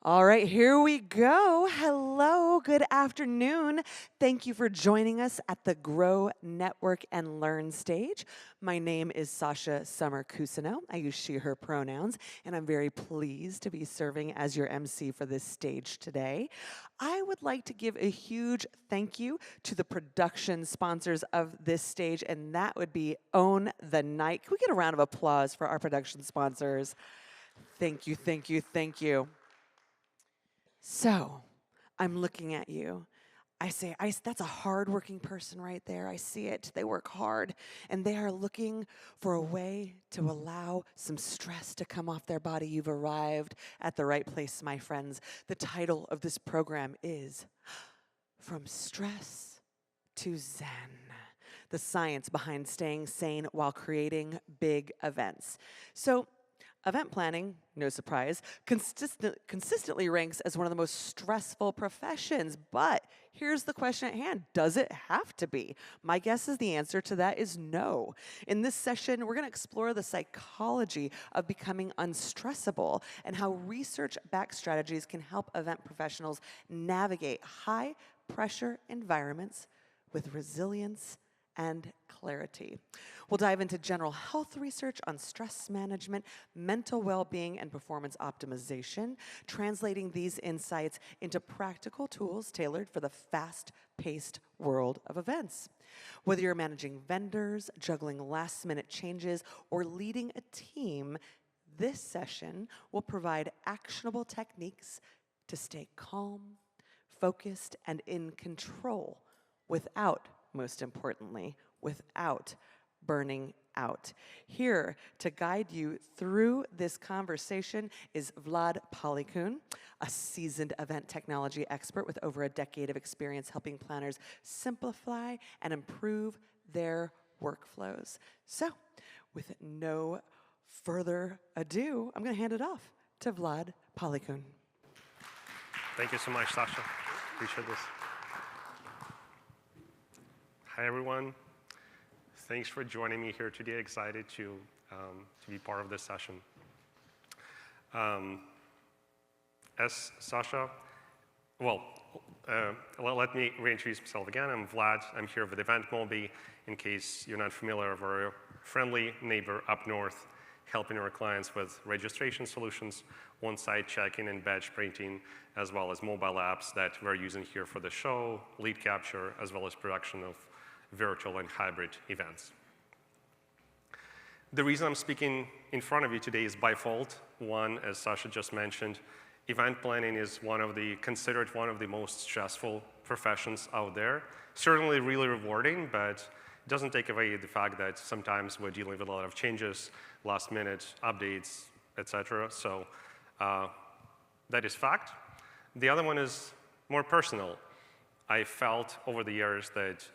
All right, here we go. Hello, good afternoon. Thank you for joining us at the Grow, Network, and Learn stage. My name is Sasha Summer Cousineau. I use she, her pronouns, and I'm very pleased to be serving as your MC for this stage today. I would like to give a huge thank you to the production sponsors of this stage, and that would be Own the Night. Can we get a round of applause for our production sponsors? Thank you, thank you, thank you. So, I'm looking at you. I say, that's a hardworking person right there. I see it. They work hard, and they are looking for a way to allow some stress to come off their body. You've arrived at the right place, my friends. The title of this program is From Stress to Zen. The science behind staying sane while creating big events. So, event planning, no surprise, consistently ranks as one of the most stressful professions. But here's the question at hand. Does it have to be? My guess is the answer to that is no. In this session, we're going to explore the psychology of becoming unstressable and how research-backed strategies can help event professionals navigate high-pressure environments with resilience and clarity. We'll dive into general health research on stress management, mental well-being, and performance optimization, translating these insights into practical tools tailored for the fast-paced world of events. Whether you're managing vendors, juggling last-minute changes, or leading a team, this session will provide actionable techniques to stay calm, focused, and in control without, most importantly, without burning out. Here to guide you through this conversation is Vlad Polikhun, a seasoned event technology expert with over a decade of experience helping planners simplify and improve their workflows. So, with no further ado, I'm going to hand it off to Vlad Polikhun. Thank you so much, Sasha. Appreciate this. Hi, everyone. Thanks for joining me here today. Excited to be part of this session. As Sasha, let me reintroduce myself again. I'm Vlad. I'm here with Event Mobi. In case you're not familiar, we're a friendly neighbor up north, helping our clients with registration solutions, on-site check-in and badge printing, as well as mobile apps that we're using here for the show, lead capture, as well as production of virtual and hybrid events. The reason I'm speaking in front of you today is bifold. One, as Sasha just mentioned, event planning is considered one of the most stressful professions out there. Certainly really rewarding, but it doesn't take away the fact that sometimes we're dealing with a lot of changes, last-minute updates, etc. So that is fact. The other one is more personal. I felt over the years that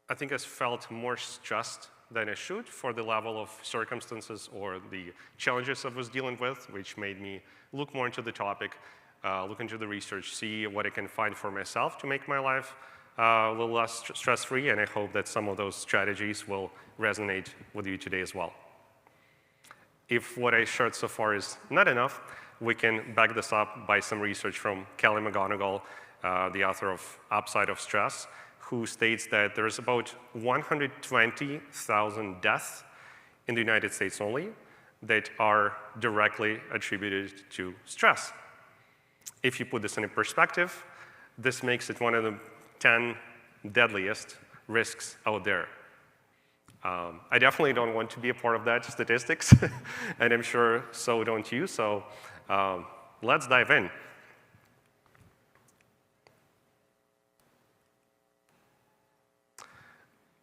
I think I felt more stressed than I should for the level of circumstances or the challenges I was dealing with, which made me look more into the topic, look into the research, see what I can find for myself to make my life a little less stress-free, and I hope that some of those strategies will resonate with you today as well. If what I shared so far is not enough, we can back this up by some research from Kelly McGonigal, the author of Upside of Stress, who states that there's about 120,000 deaths in the United States only that are directly attributed to stress. If you put this in perspective, this makes it one of the 10 deadliest risks out there. I definitely don't want to be a part of that statistics, and I'm sure so don't you, so let's dive in.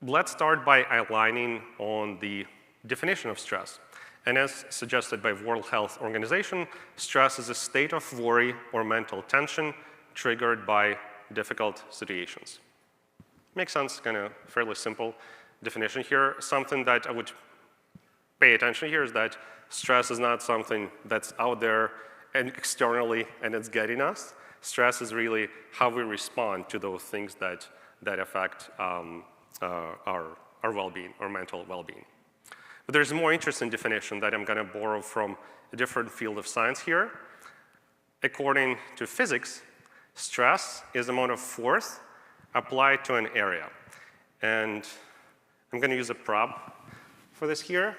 Let's start by outlining on the definition of stress. And as suggested by World Health Organization, stress is a state of worry or mental tension triggered by difficult situations. Makes sense, kind of fairly simple definition here. Something that I would pay attention here is that stress is not something that's out there and externally and it's getting us. Stress is really how we respond to those things that affect our well-being, or mental well-being. But there's a more interesting definition that I'm going to borrow from a different field of science here. according to physics, stress is the amount of force applied to an area. And I'm going to use a prop for this here.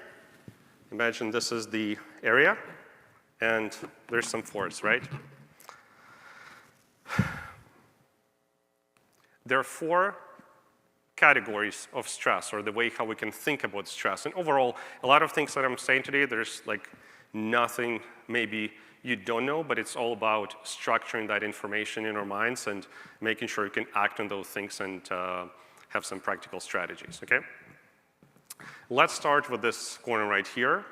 Imagine this is the area, and there's some force, right? There are 4 categories of stress, or the way how we can think about stress. And overall, a lot of things that I'm saying today, there's like nothing maybe you don't know, but it's all about structuring that information in our minds and making sure you can act on those things and have some practical strategies, okay? Let's start with this corner right here.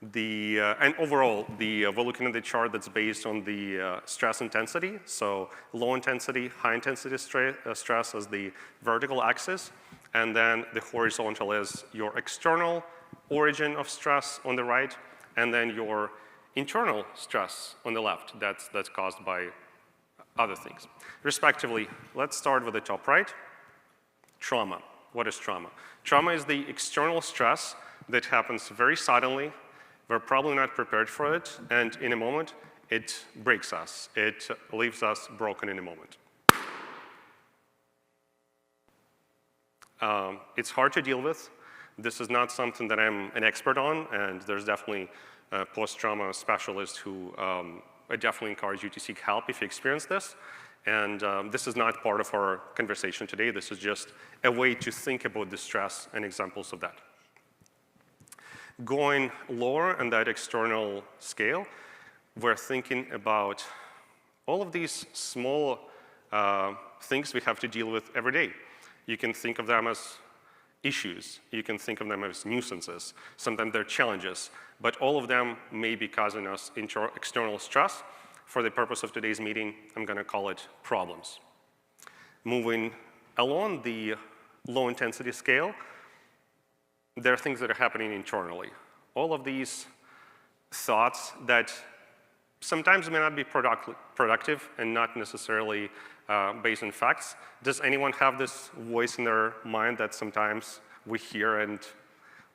And overall, we're looking at the chart that's based on the stress intensity. So low intensity, high intensity stress as the vertical axis. And then the horizontal is your external origin of stress on the right, and then your internal stress on the left that's caused by other things. Respectively, let's start with the top right. Trauma. What is trauma? Trauma is the external stress that happens very suddenly. We're probably not prepared for it, and in a moment, it breaks us. It leaves us broken in a moment. It's hard to deal with. This is not something that I'm an expert on, and there's definitely post-trauma specialists who I definitely encourage you to seek help if you experience this. And this is not part of our conversation today. This is just a way to think about the stress and examples of that. Going lower on that external scale, we're thinking about all of these small things we have to deal with every day. You can think of them as issues. You can think of them as nuisances. Sometimes they're challenges. But all of them may be causing us external stress. For the purpose of today's meeting, I'm going to call it problems. Moving along the low intensity scale, there are things that are happening internally. All of these thoughts that sometimes may not be productive and not necessarily based on facts. Does anyone have this voice in their mind that sometimes we hear and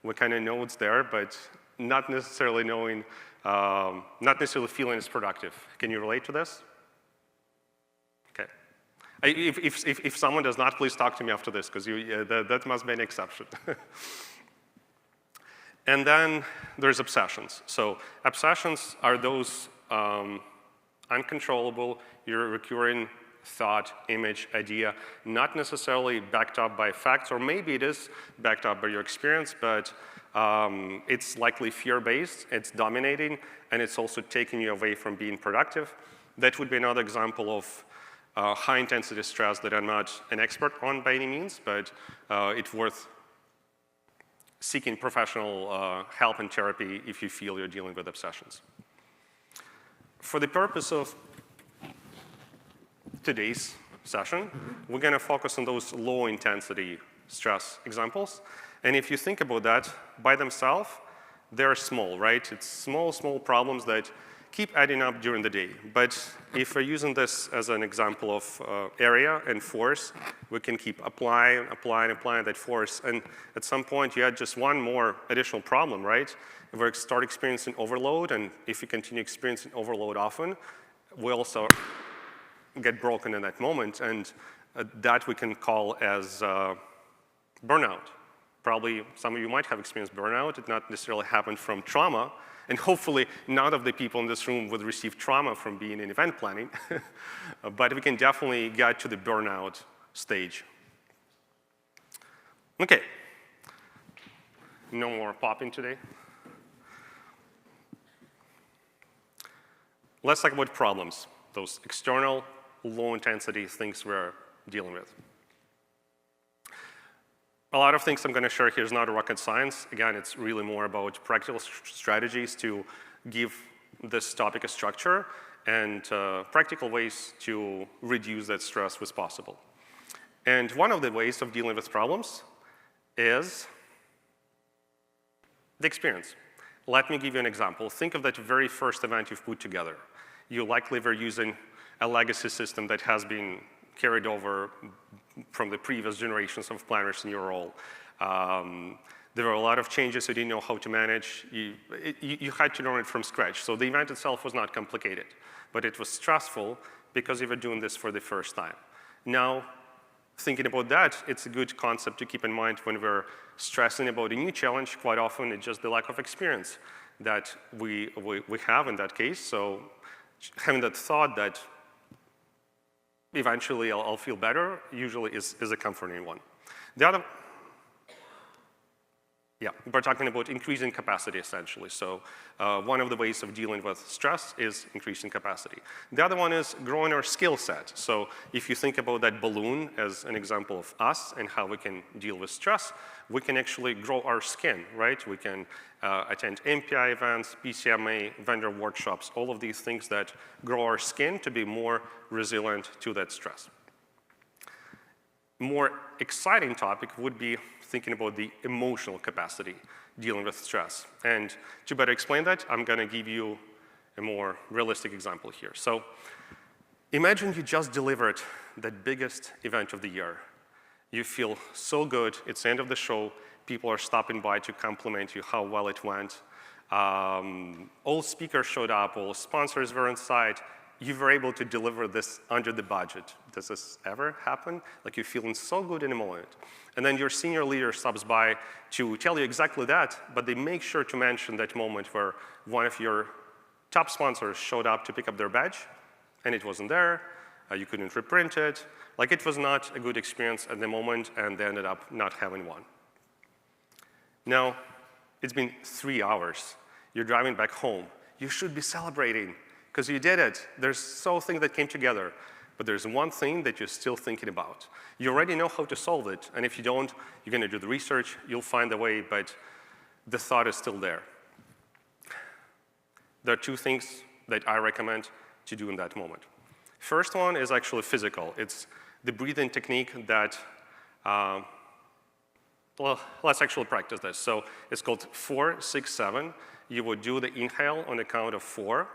we kind of know it's there, but not necessarily knowing, not necessarily feeling it's productive? Can you relate to this? Okay. If someone does not, please talk to me after this, because that must be an exception. And then there's obsessions. So obsessions are those uncontrollable, your recurring thought, image, idea, not necessarily backed up by facts, or maybe it is backed up by your experience, but it's likely fear-based, it's dominating, and it's also taking you away from being productive. That would be another example of high-intensity stress that I'm not an expert on by any means, but it's worth seeking professional help and therapy if you feel you're dealing with obsessions. For the purpose of today's session, we're going to focus on those low-intensity stress examples. And if you think about that, by themselves, they're small, right? It's small problems that keep adding up during the day. But if we're using this as an example of area and force, we can keep applying that force. And at some point, you add just one more additional problem, right? If we start experiencing overload, and if we continue experiencing overload often, we also get broken in that moment. And that we can call as burnout. Probably some of you might have experienced burnout. It not necessarily happened from trauma. And hopefully, none of the people in this room would receive trauma from being in event planning. But we can definitely get to the burnout stage. OK. No more popping today. Let's talk about problems, those external, low-intensity things we're dealing with. A lot of things I'm going to share here is not rocket science. Again, it's really more about practical strategies to give this topic a structure and practical ways to reduce that stress as possible. And one of the ways of dealing with problems is the experience. Let me give you an example. Think of that very first event you've put together. You likely were using a legacy system that has been carried over from the previous generations of planners in your role. There were a lot of changes you didn't know how to manage. You had to learn it from scratch. So the event itself was not complicated, but it was stressful because you were doing this for the first time. Now, thinking about that, it's a good concept to keep in mind when we're stressing about a new challenge. Quite often, it's just the lack of experience that we have in that case. So having that thought that eventually I'll feel better usually is a comforting one. The other, yeah, we're talking about increasing capacity, essentially. So one of the ways of dealing with stress is increasing capacity. The other one is growing our skill set. So if you think about that balloon as an example of us and how we can deal with stress, we can actually grow our skin, right? We can attend MPI events, PCMA, vendor workshops, all of these things that grow our skin to be more resilient to that stress. More exciting topic would be thinking about the emotional capacity dealing with stress. And to better explain that, I'm going to give you a more realistic example here. So imagine you just delivered the biggest event of the year. You feel so good. It's the end of the show. People are stopping by to compliment you how well it went. All speakers showed up. All sponsors were inside. You were able to deliver this under the budget. Does this ever happen? Like you're feeling so good in a moment. And then your senior leader stops by to tell you exactly that, but they make sure to mention that moment where one of your top sponsors showed up to pick up their badge, and it wasn't there. You couldn't reprint it. Like it was not a good experience at the moment, and they ended up not having one. Now, it's been 3 hours. You're driving back home. You should be celebrating, because you did it. There's so things that came together. But there's one thing that you're still thinking about. You already know how to solve it. And if you don't, you're going to do the research. You'll find a way. But the thought is still there. There are 2 things that I recommend to do in that moment. First one is actually physical. It's the breathing technique that, well, let's actually practice this. So it's called 4, 6, 7. You would do the inhale on the count of 4.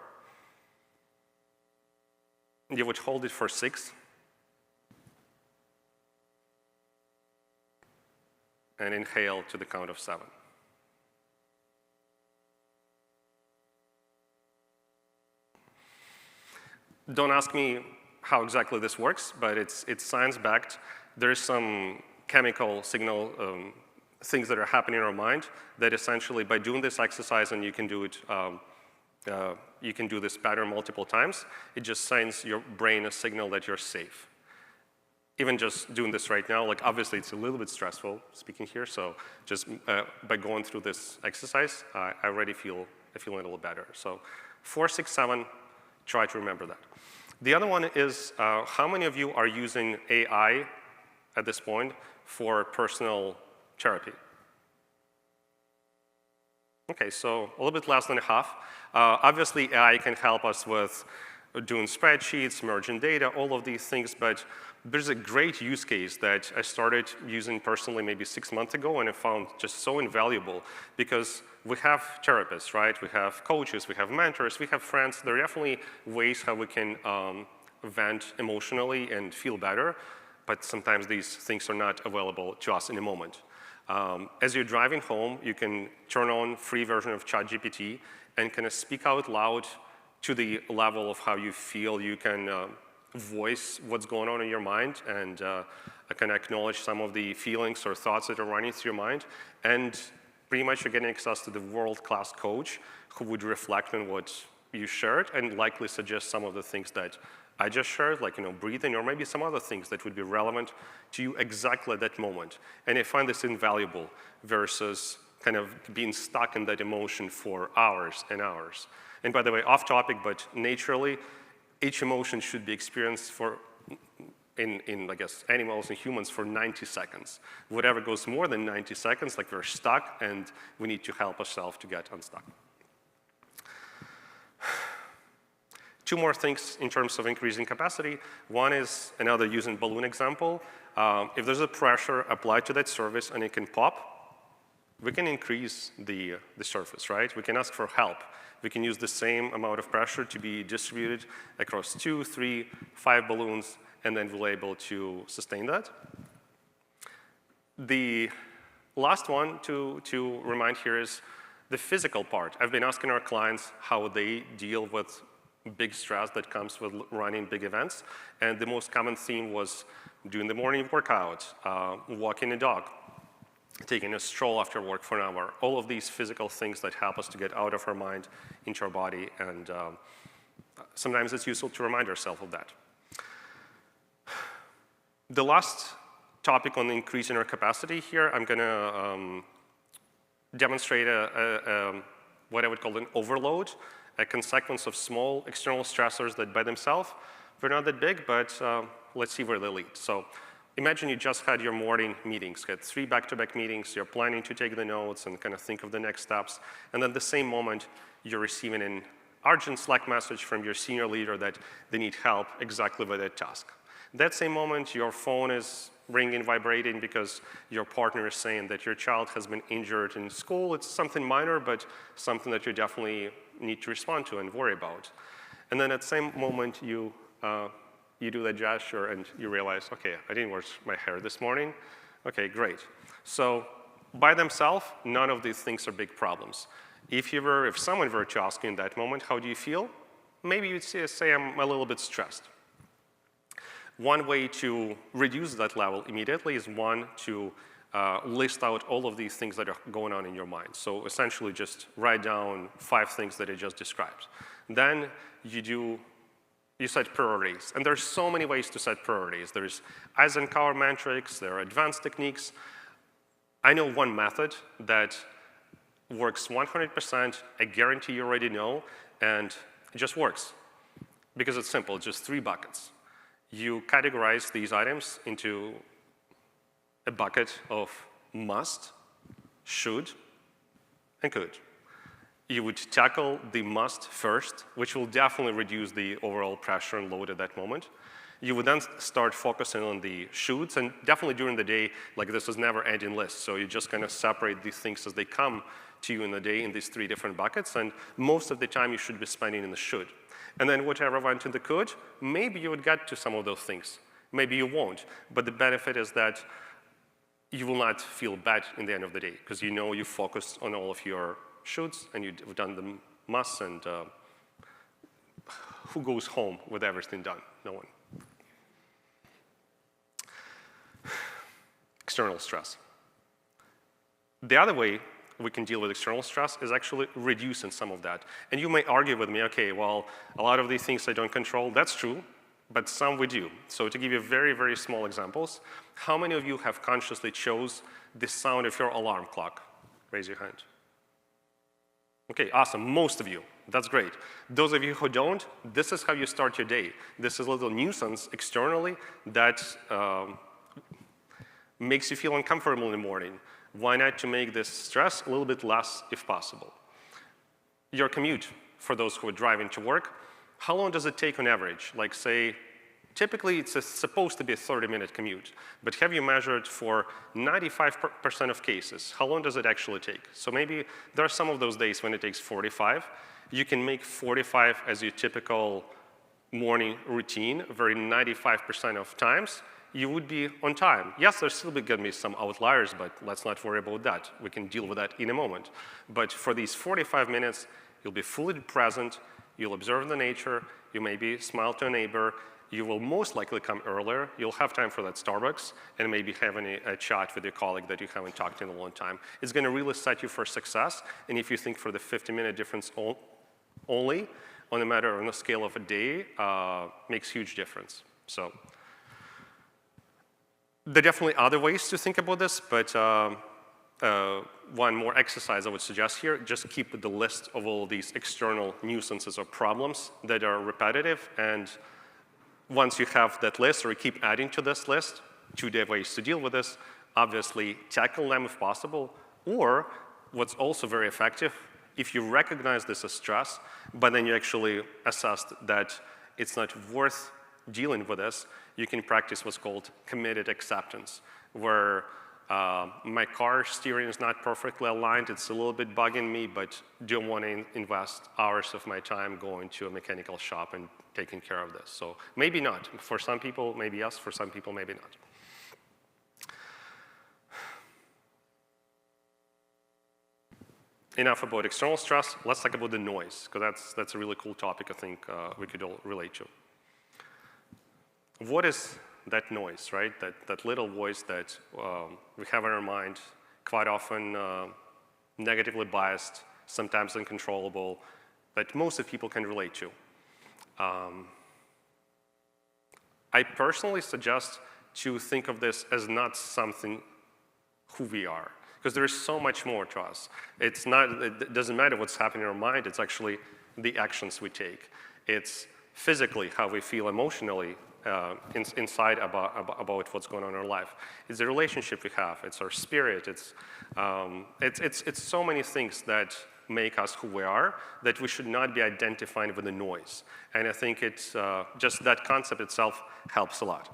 You would hold it for 6. And inhale to the count of 7. Don't ask me how exactly this works, but it's science-backed. There's some chemical signal things that are happening in our mind that essentially by doing this exercise, and you can do it you can do this pattern multiple times, it just sends your brain a signal that you're safe. Even just doing this right now, like obviously it's a little bit stressful speaking here, so just by going through this exercise, I already feel a little better. So 4, 6, 7, try to remember that. The other one is how many of you are using AI at this point for personal therapy? Okay, so a little bit less than half. Obviously, AI can help us with doing spreadsheets, merging data, all of these things, but there's a great use case that I started using personally maybe 6 months ago, and I found just so invaluable because we have therapists, right? We have coaches, we have mentors, we have friends. There are definitely ways how we can vent emotionally and feel better, but sometimes these things are not available to us in a moment. As you're driving home, you can turn on free version of ChatGPT and kind of speak out loud to the level of how you feel. You can voice what's going on in your mind and can acknowledge some of the feelings or thoughts that are running through your mind. And pretty much you're getting access to the world-class coach who would reflect on what you shared and likely suggest some of the things that I just shared, like breathing, or maybe some other things that would be relevant to you exactly at that moment. And I find this invaluable versus kind of being stuck in that emotion for hours and hours. And by the way, off topic, but naturally, each emotion should be experienced for, in I guess, animals and humans for 90 seconds. Whatever goes more than 90 seconds, like we're stuck and we need to help ourselves to get unstuck. 2 more things in terms of increasing capacity. One is another using balloon example. If there's a pressure applied to that surface and it can pop, we can increase the surface, right? We can ask for help. We can use the same amount of pressure to be distributed across 2, 3, 5 balloons, and then we're able to sustain that. The Last one to remind here is the physical part. I've been asking our clients how they deal with big stress that comes with running big events. And the most common theme was doing the morning workout, walking the dog, taking a stroll after work for an hour. All of these physical things that help us to get out of our mind into our body. And sometimes it's useful to remind ourselves of that. The last topic on increasing our capacity here, I'm going to demonstrate what I would call an overload, a consequence of small external stressors that by themselves, they're not that big, but let's see where they lead. So imagine you just had your morning meetings, had 3 back-to-back meetings, you're planning to take the notes and kind of think of the next steps, and then the same moment you're receiving an urgent Slack message from your senior leader that they need help exactly with that task. That same moment, your phone is ringing, vibrating because your partner is saying that your child has been injured in school. It's something minor, but something that you definitely need to respond to and worry about. And then at the same moment, you do that gesture and you realize, okay, I didn't wash my hair this morning. Okay, great. So by themselves, none of these things are big problems. If someone were to ask you in that moment, how do you feel? Maybe you'd say I'm a little bit stressed. One way to reduce that level immediately is to list out all of these things that are going on in your mind. So essentially just write down 5 things that I just described. Then you set priorities. And there's so many ways to set priorities. There's Eisenhower matrix, there are advanced techniques. I know one method that works 100%, I guarantee you already know, and it just works. Because it's simple, just 3 buckets. You categorize these items into a bucket of must, should, and could. You would tackle the must first, which will definitely reduce the overall pressure and load at that moment. You would then start focusing on the shoulds, and definitely during the day, like this is never ending list, so you just kind of separate these things as they come to you in the day in these 3 different buckets, and most of the time you should be spending in the should. And then whatever went in the could, maybe you would get to some of those things. Maybe you won't, but the benefit is that you will not feel bad in the end of the day, because you know you focused on all of your shoulds, and you've done the musts, and who goes home with everything done? No one. External stress. The other way we can deal with external stress is actually reducing some of that. And you may argue with me, okay, well, a lot of these things I don't control. That's true, but some we do. So to give you very, very small examples, how many of you have consciously chose the sound of your alarm clock? Raise your hand. Okay, awesome, most of you. That's great. Those of you who don't, this is how you start your day. This is a little nuisance externally that makes you feel uncomfortable in the morning. Why not to make this stress a little bit less if possible? Your commute, for those who are driving to work, how long does it take on average? Like say, typically it's supposed to be a 30-minute commute, but have you measured for 95% of cases, how long does it actually take? So maybe there are some of those days when it takes 45. You can make 45 as your typical morning routine, very 95% of times. You would be on time. Yes, there's still going to be some outliers, but let's not worry about that. We can deal with that in a moment. But for these 45 minutes, you'll be fully present, you'll observe the nature, you maybe smile to a neighbor, you will most likely come earlier, you'll have time for that Starbucks, and maybe having a chat with your colleague that you haven't talked to in a long time. It's going to really set you for success, and if you think for the 50-minute difference only, on a scale of a day, makes huge difference. So. There are definitely other ways to think about this, but one more exercise I would suggest here, just keep the list of all these external nuisances or problems that are repetitive, and once you have that list, or you keep adding to this list, 2 ways to deal with this, obviously tackle them if possible, or what's also very effective, if you recognize this as stress, but then you actually assessed that it's not worth dealing with this, you can practice what's called committed acceptance, where my car steering is not perfectly aligned, it's a little bit bugging me, but don't want to invest hours of my time going to a mechanical shop and taking care of this. So maybe not. For some people, maybe yes. For some people, maybe not. enough about external stress. Let's talk about the noise, because that's a really cool topic I think we could all relate to. What is that noise, right? That little voice that we have in our mind, quite often negatively biased, sometimes uncontrollable, that most of people can relate to. I personally suggest to think of this as not something who we are, because there is so much more to us. It doesn't matter what's happening in our mind, it's actually the actions we take. It's physically how we feel emotionally inside about what's going on in our life. It's the relationship we have, it's our spirit, it's so many things that make us who we are that we should not be identifying with the noise. And I think it's just that concept itself helps a lot.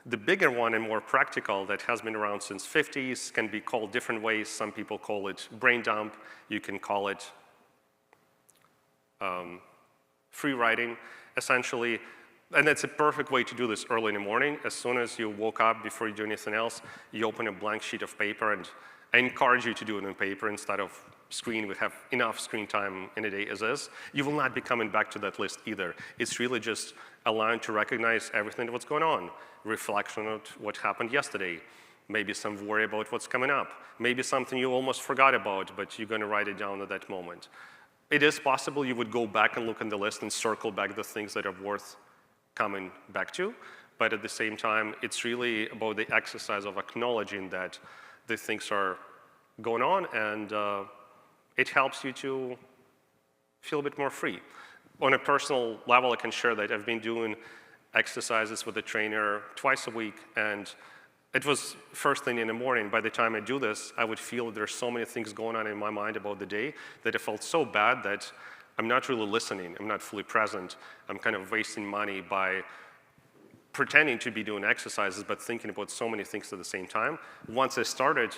The bigger one and more practical that has been around since 50s can be called different ways. Some people call it brain dump. You can call it free writing, essentially. And it's a perfect way to do this early in the morning. As soon as you woke up, before you do anything else, you open a blank sheet of paper, and I encourage you to do it on paper instead of screen. We have enough screen time in a day as is. You will not be coming back to that list either. It's really just allowing to recognize everything that's going on, reflection on what happened yesterday, maybe some worry about what's coming up, maybe something you almost forgot about, but you're going to write it down at that moment. It is possible you would go back and look on the list and circle back the things that are worth coming back to, but at the same time, it's really about the exercise of acknowledging that the things are going on, and it helps you to feel a bit more free. On a personal level, I can share that I've been doing exercises with a trainer twice a week, and it was first thing in the morning. By the time I do this, I would feel there's so many things going on in my mind about the day that it felt so bad that I'm not really listening, I'm not fully present, I'm kind of wasting money by pretending to be doing exercises but thinking about so many things at the same time. Once I started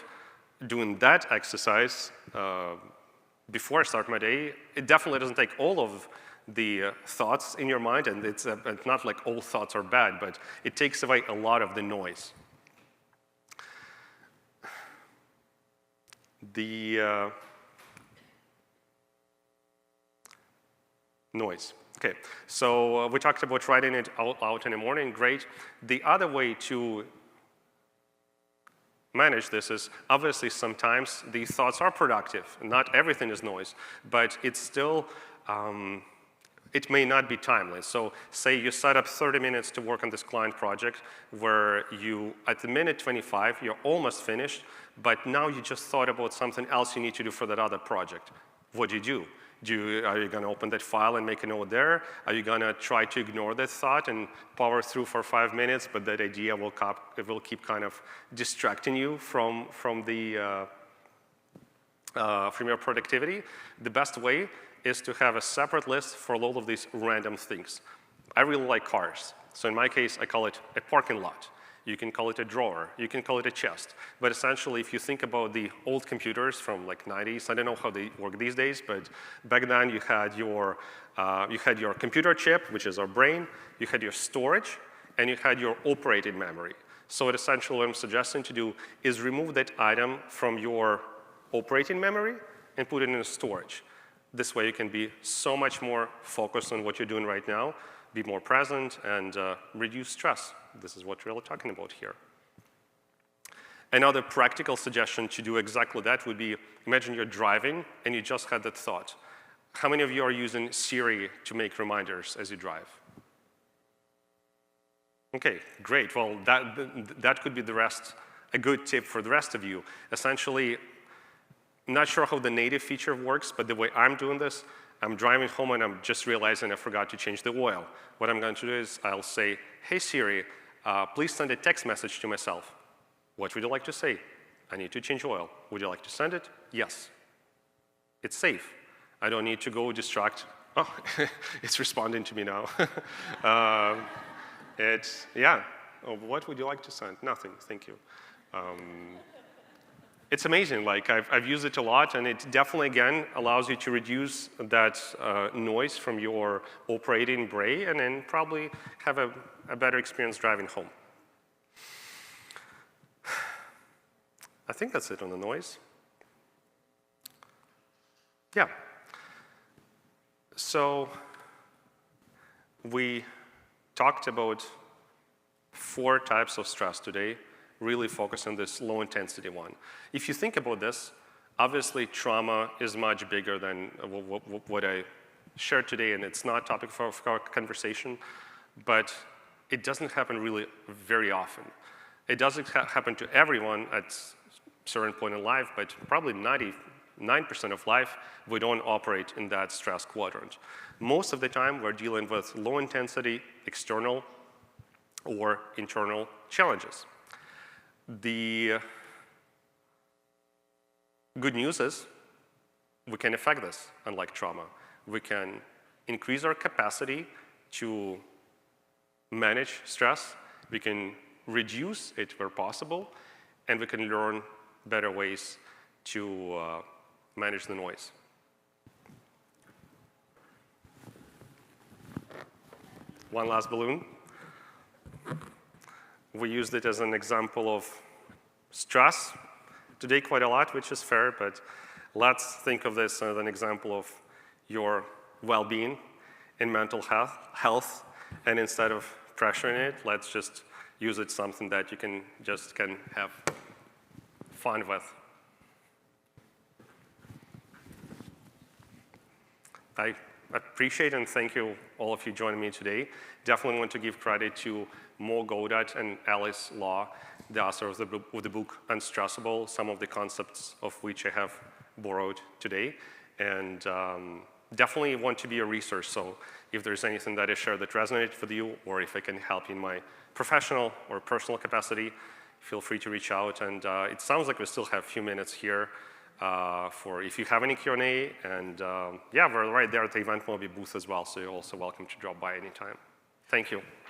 doing that exercise before I start my day, it definitely doesn't take all of the thoughts in your mind, and it's not like all thoughts are bad, but it takes away a lot of the noise. The noise. Okay, so we talked about writing it out in the morning, great. The other way to manage this is, obviously sometimes the thoughts are productive. Not everything is noise, but it's still, it may not be timely. So say you set up 30 minutes to work on this client project where you, at the minute 25, you're almost finished, but now you just thought about something else you need to do for that other project. What do you do? Are you going to open that file and make a note there? Are you going to try to ignore that thought and power through for 5 minutes, but that idea will keep kind of distracting you from your productivity? The best way is to have a separate list for all of these random things. I really like cars. So in my case, I call it a parking lot. You can call it a drawer, you can call it a chest. But essentially, if you think about the old computers from like 90s, I don't know how they work these days, but back then you had your computer chip, which is our brain, you had your storage, and you had your operating memory. So essentially what I'm suggesting to do is remove that item from your operating memory and put it in storage. This way you can be so much more focused on what you're doing right now, be more present, and reduce stress. This is what we're really talking about here. Another practical suggestion to do exactly that would be, imagine you're driving and you just had that thought. How many of you are using Siri to make reminders as you drive? Okay, great. Well, that could be a good tip for the rest of you. Essentially, I'm not sure how the native feature works, but the way I'm doing this, I'm driving home and I'm just realizing I forgot to change the oil. What I'm going to do is I'll say, hey Siri, please send a text message to myself. What would you like to say? I need to change oil. Would you like to send it? Yes. It's safe. I don't need to go distract. Oh, it's responding to me now. Yeah. Oh, what would you like to send? Nothing, thank you. It's amazing, like I've used it a lot, and it definitely, again, allows you to reduce that noise from your operating brain and then probably have a better experience driving home. I think that's it on the noise. Yeah. So we talked about 4 types of stress today, really focus on this low-intensity one. If you think about this, obviously trauma is much bigger than what I shared today, and it's not a topic for our conversation, but it doesn't happen really very often. It doesn't happen to everyone at a certain point in life, but probably 99% of life, we don't operate in that stress quadrant. Most of the time, we're dealing with low-intensity external or internal challenges. The good news is we can affect this, unlike trauma. We can increase our capacity to manage stress. We can reduce it where possible, and we can learn better ways to manage the noise. One last balloon. We used it as an example of stress today quite a lot, which is fair, but let's think of this as an example of your well-being and mental health, and instead of pressuring it, let's just use it something that you can have fun with. I appreciate and thank you, all of you joining me today. Definitely want to give credit to Mo Gaudat and Alice Law, the authors of the book Unstressable, some of the concepts of which I have borrowed today. And definitely want to be a resource, so if there's anything that I share that resonated with you, or if I can help you in my professional or personal capacity, feel free to reach out. And it sounds like we still have a few minutes here for if you have any Q&A. And yeah, we're right there at the Event Mobi booth as well, so you're also welcome to drop by anytime. Thank you.